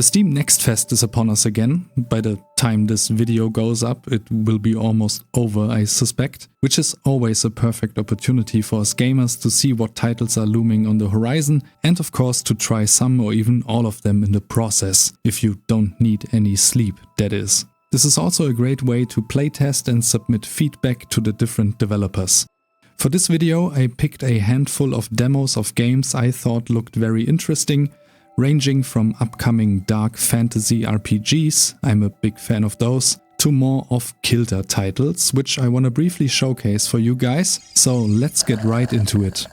The Steam Next Fest is upon us again. By the time this video goes up, it will be almost over, I suspect, which is always a perfect opportunity for us gamers to see what titles are looming on the horizon and of course to try some or even all of them in the process, if you don't need any sleep, that is. This is also a great way to playtest and submit feedback to the different developers. For this video I picked a handful of demos of games I thought looked very interesting, ranging from upcoming dark fantasy RPGs, I'm a big fan of those, to more off-kilter titles, which I want to briefly showcase for you guys, so let's get right into it.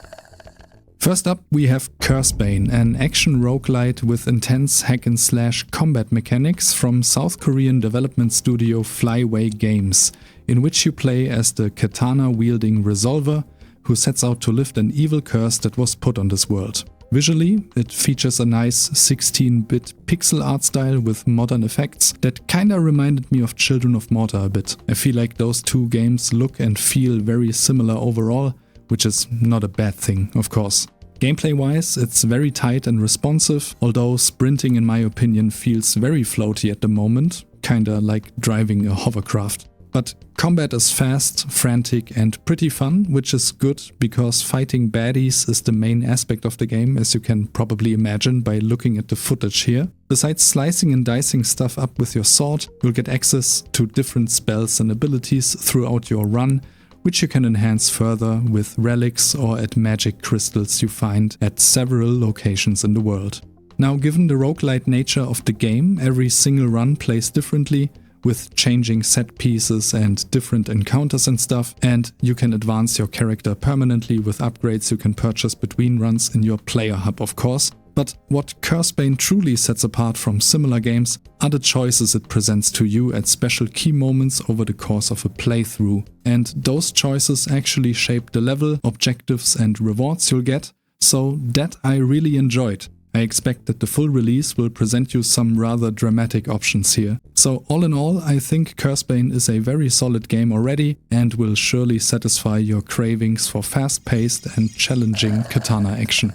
First up we have Cursebane, an action roguelite with intense hack-and-slash combat mechanics from South Korean development studio Flyway Games, in which you play as the katana-wielding Resolver, who sets out to lift an evil curse that was put on this world. Visually, it features a nice 16-bit pixel art style with modern effects that kinda reminded me of Children of Morta a bit. I feel like those two games look and feel very similar overall, which is not a bad thing, of course. Gameplay-wise, it's very tight and responsive, although sprinting in my opinion feels very floaty at the moment, kinda like driving a hovercraft. But combat is fast, frantic and pretty fun, which is good because fighting baddies is the main aspect of the game, as you can probably imagine by looking at the footage here. Besides slicing and dicing stuff up with your sword, you'll get access to different spells and abilities throughout your run, which you can enhance further with relics or at magic crystals you find at several locations in the world. Now, given the roguelite nature of the game, every single run plays differently, with changing set pieces and different encounters and stuff, and you can advance your character permanently with upgrades you can purchase between runs in your player hub, of course. But what Cursebane truly sets apart from similar games are the choices it presents to you at special key moments over the course of a playthrough, and those choices actually shape the level, objectives and rewards you'll get, so that I really enjoyed. I expect that the full release will present you some rather dramatic options here. So all in all, I think Cursebane is a very solid game already and will surely satisfy your cravings for fast-paced and challenging katana action.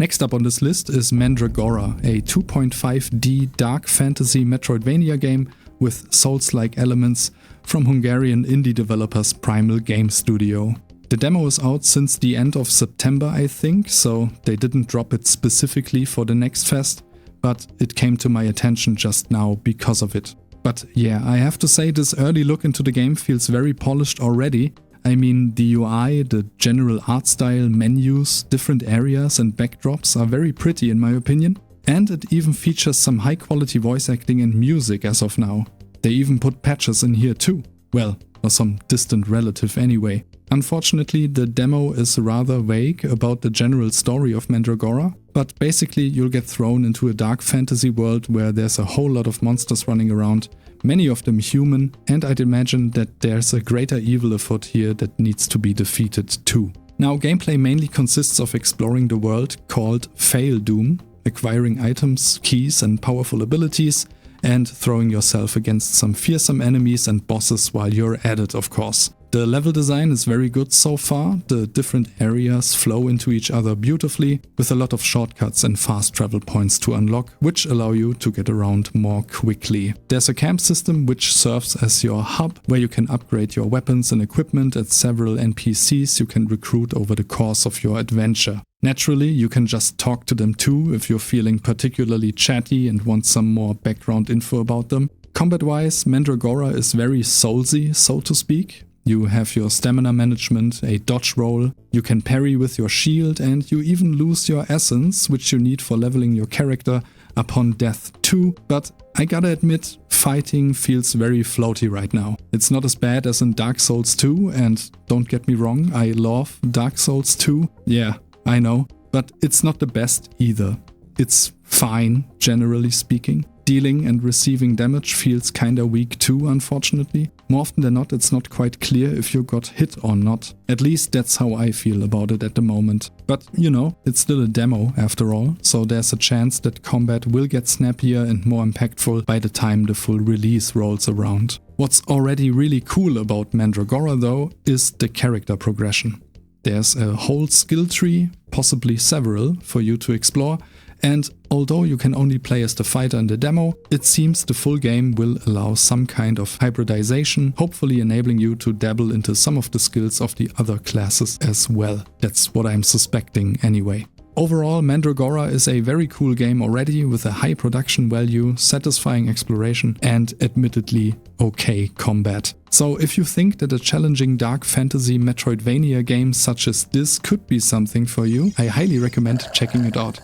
Next up on this list is Mandragora, a 2.5D dark fantasy Metroidvania game with Souls-like elements from Hungarian indie developers Primal Game Studio. The demo is out since the end of September, I think, so they didn't drop it specifically for the Next Fest, but it came to my attention just now because of it. But yeah, I have to say this early look into the game feels very polished already. I mean, the UI, the general art style, menus, different areas and backdrops are very pretty in my opinion, and it even features some high quality voice acting and music as of now. They even put patches in here too. Well, or some distant relative anyway. Unfortunately, the demo is rather vague about the general story of Mandragora, but basically you'll get thrown into a dark fantasy world where there's a whole lot of monsters running around, many of them human, and I'd imagine that there's a greater evil afoot here that needs to be defeated too. Now, gameplay mainly consists of exploring the world called Faildoom, acquiring items, keys and powerful abilities, and throwing yourself against some fearsome enemies and bosses while you're at it, of course. The level design is very good so far, the different areas flow into each other beautifully, with a lot of shortcuts and fast travel points to unlock, which allow you to get around more quickly. There's a camp system which serves as your hub, where you can upgrade your weapons and equipment at several NPCs you can recruit over the course of your adventure. Naturally, you can just talk to them too if you're feeling particularly chatty and want some more background info about them. Combat-wise, Mandragora is very soulsy, so to speak. You have your stamina management, a dodge roll, you can parry with your shield, and you even lose your essence, which you need for leveling your character upon death too, but I gotta admit, fighting feels very floaty right now. It's not as bad as in Dark Souls 2, and don't get me wrong, I love Dark Souls 2, yeah, I know, but it's not the best either. It's fine, generally speaking. Dealing and receiving damage feels kinda weak too, unfortunately. More often than not, it's not quite clear if you got hit or not. At least that's how I feel about it at the moment. But, you know, it's still a demo after all, so there's a chance that combat will get snappier and more impactful by the time the full release rolls around. What's already really cool about Mandragora though is the character progression. There's a whole skill tree, possibly several, for you to explore, and although you can only play as the fighter in the demo, it seems the full game will allow some kind of hybridization, hopefully enabling you to dabble into some of the skills of the other classes as well. That's what I'm suspecting anyway. Overall, Mandragora is a very cool game already, with a high production value, satisfying exploration, and admittedly okay combat. So if you think that a challenging dark fantasy Metroidvania game such as this could be something for you, I highly recommend checking it out.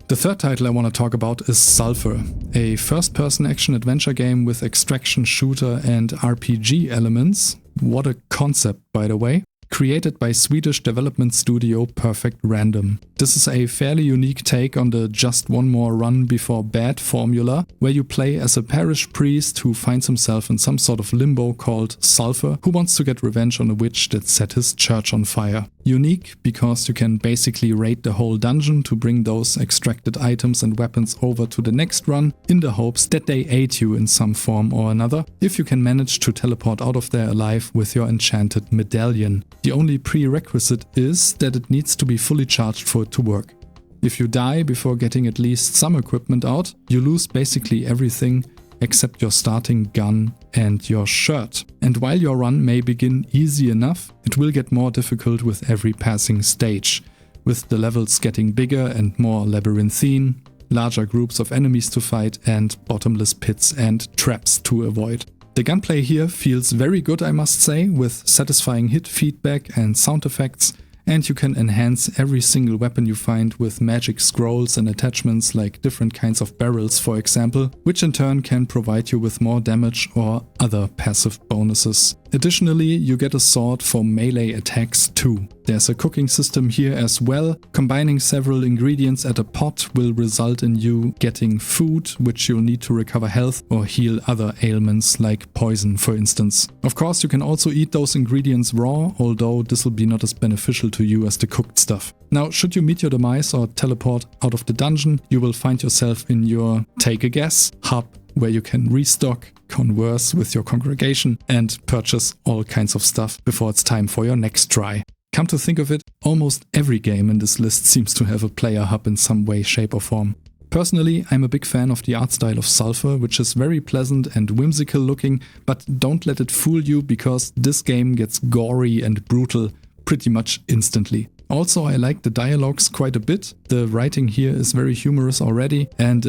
The third title I want to talk about is Sulphur, a first-person action-adventure game with extraction shooter and RPG elements. What a concept, by the way. Created by Swedish development studio Perfect Random. This is a fairly unique take on the just one more run before bad formula, where you play as a parish priest who finds himself in some sort of limbo called Sulphur, who wants to get revenge on a witch that set his church on fire. Unique because you can basically raid the whole dungeon to bring those extracted items and weapons over to the next run, in the hopes that they aid you in some form or another, if you can manage to teleport out of there alive with your enchanted medallion. The only prerequisite is that it needs to be fully charged for it to work. If you die before getting at least some equipment out, you lose basically everything except your starting gun and your shirt. And while your run may begin easy enough, it will get more difficult with every passing stage, with the levels getting bigger and more labyrinthine, larger groups of enemies to fight, and bottomless pits and traps to avoid. The gunplay here feels very good, I must say, with satisfying hit feedback and sound effects, and you can enhance every single weapon you find with magic scrolls and attachments like different kinds of barrels, for example, which in turn can provide you with more damage or other passive bonuses. Additionally, you get a sword for melee attacks too. There's a cooking system here as well. Combining several ingredients at a pot will result in you getting food, which you'll need to recover health or heal other ailments like poison, for instance. Of course, you can also eat those ingredients raw, although this will be not as beneficial to you as the cooked stuff. Now, should you meet your demise or teleport out of the dungeon, you will find yourself in your, take a guess, hub, where you can restock, converse with your congregation, and purchase all kinds of stuff before it's time for your next try. Come to think of it, almost every game in this list seems to have a player hub in some way, shape or form. Personally, I'm a big fan of the art style of Sulphur, which is very pleasant and whimsical looking, but don't let it fool you, because this game gets gory and brutal pretty much instantly. Also, I like the dialogues quite a bit. The writing here is very humorous already, and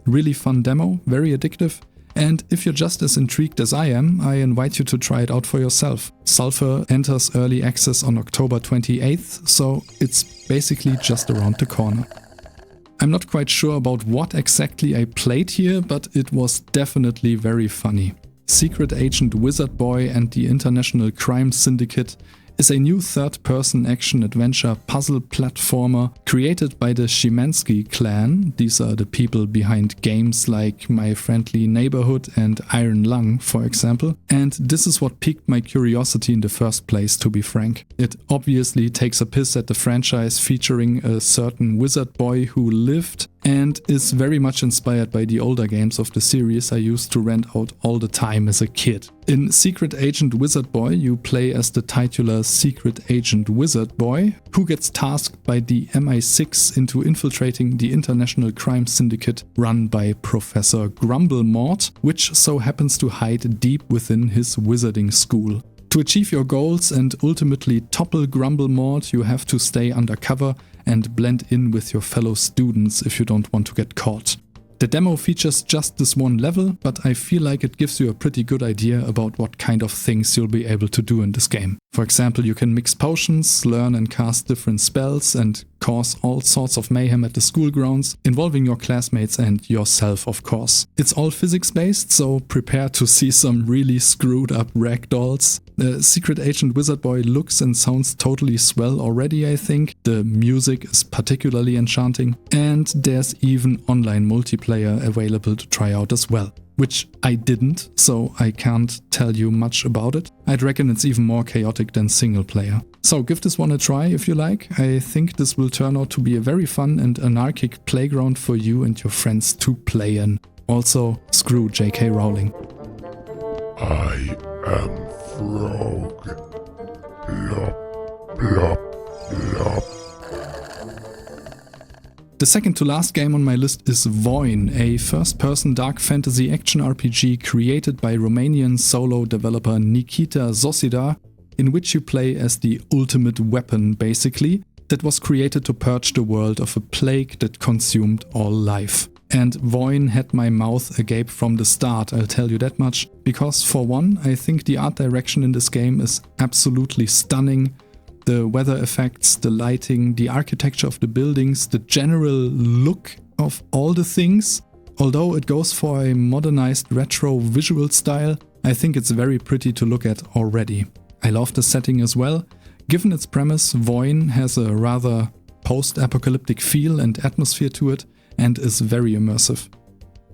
really fun demo, very addictive. And if you're just as intrigued as I am, I invite you to try it out for yourself. Sulphur enters early access on October 28th, so it's basically just around the corner. I'm not quite sure about what exactly I played here, but it was definitely very funny. Secret Agent Wizard Boy and the International Crime Syndicate is a new third-person action-adventure puzzle platformer created by the Szymanski clan. These are the people behind games like My Friendly Neighborhood and Iron Lung, for example. And this is what piqued my curiosity in the first place, to be frank. It obviously takes a piss at the franchise featuring a certain wizard boy who lived, and is very much inspired by the older games of the series I used to rent out all the time as a kid. In Secret Agent Wizard Boy, you play as the titular Secret Agent Wizard Boy, who gets tasked by the MI6 into infiltrating the International Crime Syndicate run by Professor Grumblemort, which so happens to hide deep within his wizarding school. To achieve your goals and ultimately topple Grumblemort, you have to stay undercover and blend in with your fellow students if you don't want to get caught. The demo features just this one level, but I feel like it gives you a pretty good idea about what kind of things you'll be able to do in this game. For example, you can mix potions, learn and cast different spells, and cause all sorts of mayhem at the school grounds, involving your classmates and yourself, of course. It's all physics-based, so prepare to see some really screwed up ragdolls. The Secret Agent Wizard Boy looks and sounds totally swell already, I think. The music is particularly enchanting, and there's even online multiplayer available to try out as well. Which I didn't, so I can't tell you much about it. I'd reckon it's even more chaotic than single player. So give this one a try if you like. I think this will turn out to be a very fun and anarchic playground for you and your friends to play in. Also, screw J.K. Rowling. I am Frog. Lop, lop, lop. The second to last game on my list is Voin, a first-person dark fantasy action RPG created by Romanian solo developer Nikita Zosidar, in which you play as the ultimate weapon, basically, that was created to purge the world of a plague that consumed all life. And Voin had my mouth agape from the start, I'll tell you that much, because for one, I think the art direction in this game is absolutely stunning. The weather effects, the lighting, the architecture of the buildings, the general look of all the things. Although it goes for a modernized retro visual style, I think it's very pretty to look at already. I love the setting as well. Given its premise, Voin has a rather post-apocalyptic feel and atmosphere to it and is very immersive.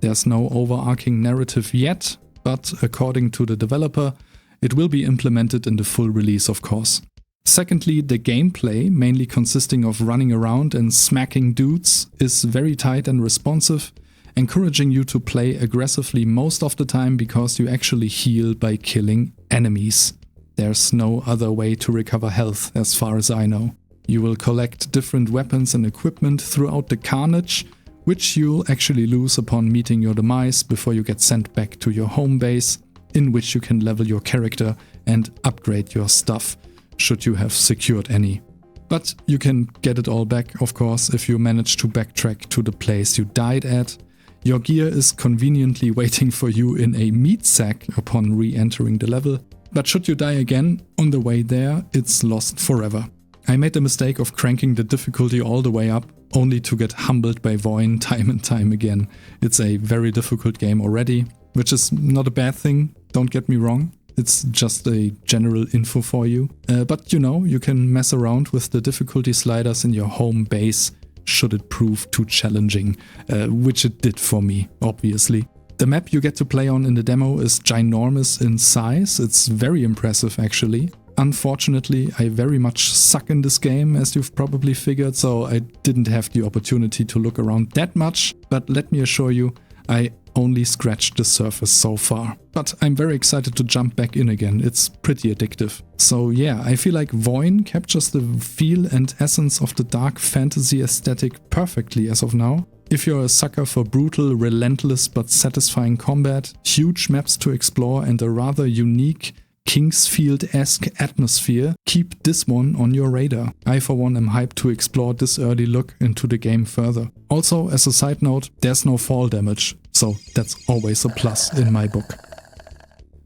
There's no overarching narrative yet, but according to the developer, it will be implemented in the full release, of course. Secondly, the gameplay, mainly consisting of running around and smacking dudes, is very tight and responsive, encouraging you to play aggressively most of the time because you actually heal by killing enemies. There's no other way to recover health, as far as I know. You will collect different weapons and equipment throughout the carnage, which you'll actually lose upon meeting your demise before you get sent back to your home base, in which you can level your character and upgrade your stuff, should you have secured any. But you can get it all back, of course, if you manage to backtrack to the place you died at. Your gear is conveniently waiting for you in a meat sack upon re-entering the level, but should you die again on the way there, it's lost forever. I made the mistake of cranking the difficulty all the way up, only to get humbled by Voin time and time again. It's a very difficult game already, which is not a bad thing, don't get me wrong. It's just a general info for you. But you know, you can mess around with the difficulty sliders in your home base should it prove too challenging, which it did for me, obviously. The map you get to play on in the demo is ginormous in size. It's very impressive, actually. Unfortunately, I very much suck in this game, as you've probably figured, so I didn't have the opportunity to look around that much. But let me assure you, I only scratched the surface so far. But I'm very excited to jump back in again, it's pretty addictive. So yeah, I feel like Voin captures the feel and essence of the dark fantasy aesthetic perfectly as of now. If you're a sucker for brutal, relentless but satisfying combat, huge maps to explore and a rather unique Kingsfield-esque atmosphere, keep this one on your radar. I for one am hyped to explore this early look into the game further. Also, as a side note, there's no fall damage, so that's always a plus in my book.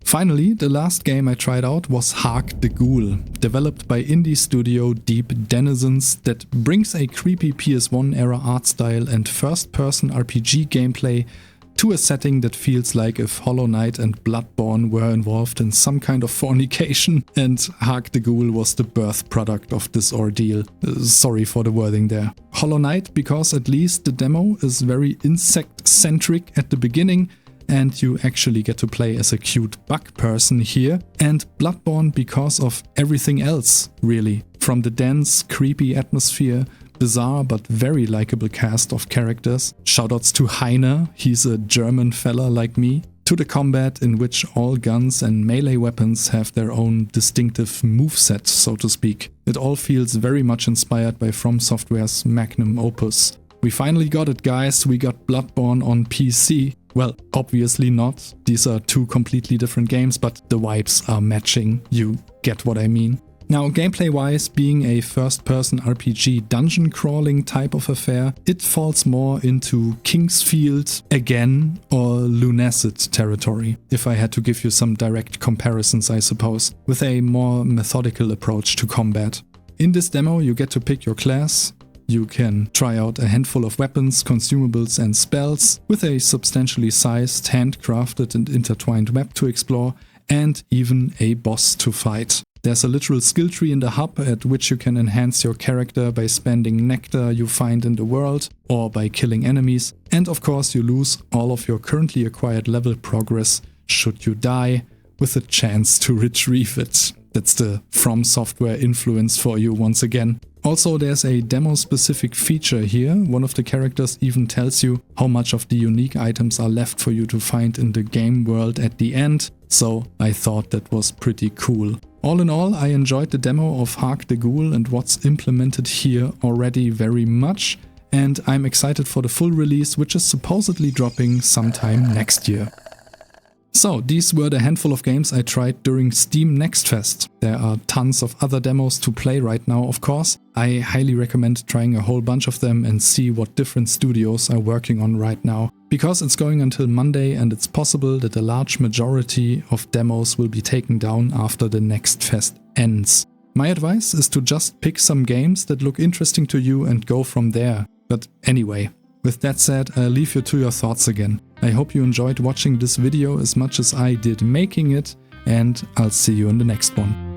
Finally, the last game I tried out was Hark the Ghoul, developed by indie studio Deep Denizens, that brings a creepy PS1 era art style and first-person RPG gameplay to a setting that feels like if Hollow Knight and Bloodborne were involved in some kind of fornication, and Hark the Ghoul was the birth product of this ordeal. Sorry for the wording there. Hollow Knight because at least the demo is very insect-centric at the beginning, and you actually get to play as a cute bug person here, and Bloodborne because of everything else, really. From the dense, creepy atmosphere, bizarre but very likable cast of characters. Shoutouts to Heiner, he's a German fella like me. To the combat in which all guns and melee weapons have their own distinctive moveset, so to speak. It all feels very much inspired by From Software's magnum opus. We finally got it, guys, we got Bloodborne on PC. Well, obviously not, these are two completely different games, but the vibes are matching, you get what I mean. Now, gameplay-wise, being a first-person RPG dungeon crawling type of affair, it falls more into Kingsfield again or Lunacid territory, if I had to give you some direct comparisons, I suppose, with a more methodical approach to combat. In this demo, you get to pick your class. You can try out a handful of weapons, consumables and spells, with a substantially sized, handcrafted and intertwined map to explore, and even a boss to fight. There's a literal skill tree in the hub at which you can enhance your character by spending nectar you find in the world or by killing enemies. And of course you lose all of your currently acquired level progress should you die, with a chance to retrieve it. That's the From Software influence for you once again. Also, there's a demo-specific feature here. One of the characters even tells you how much of the unique items are left for you to find in the game world at the end, so I thought that was pretty cool. All in all, I enjoyed the demo of Hark the Ghoul and what's implemented here already very much, and I'm excited for the full release, which is supposedly dropping sometime next year. So, these were the handful of games I tried during Steam Next Fest. There are tons of other demos to play right now, of course. I highly recommend trying a whole bunch of them and see what different studios are working on right now. Because it's going until Monday and it's possible that a large majority of demos will be taken down after the Next Fest ends. My advice is to just pick some games that look interesting to you and go from there. But anyway, with that said, I'll leave you to your thoughts again. I hope you enjoyed watching this video as much as I did making it, and I'll see you in the next one.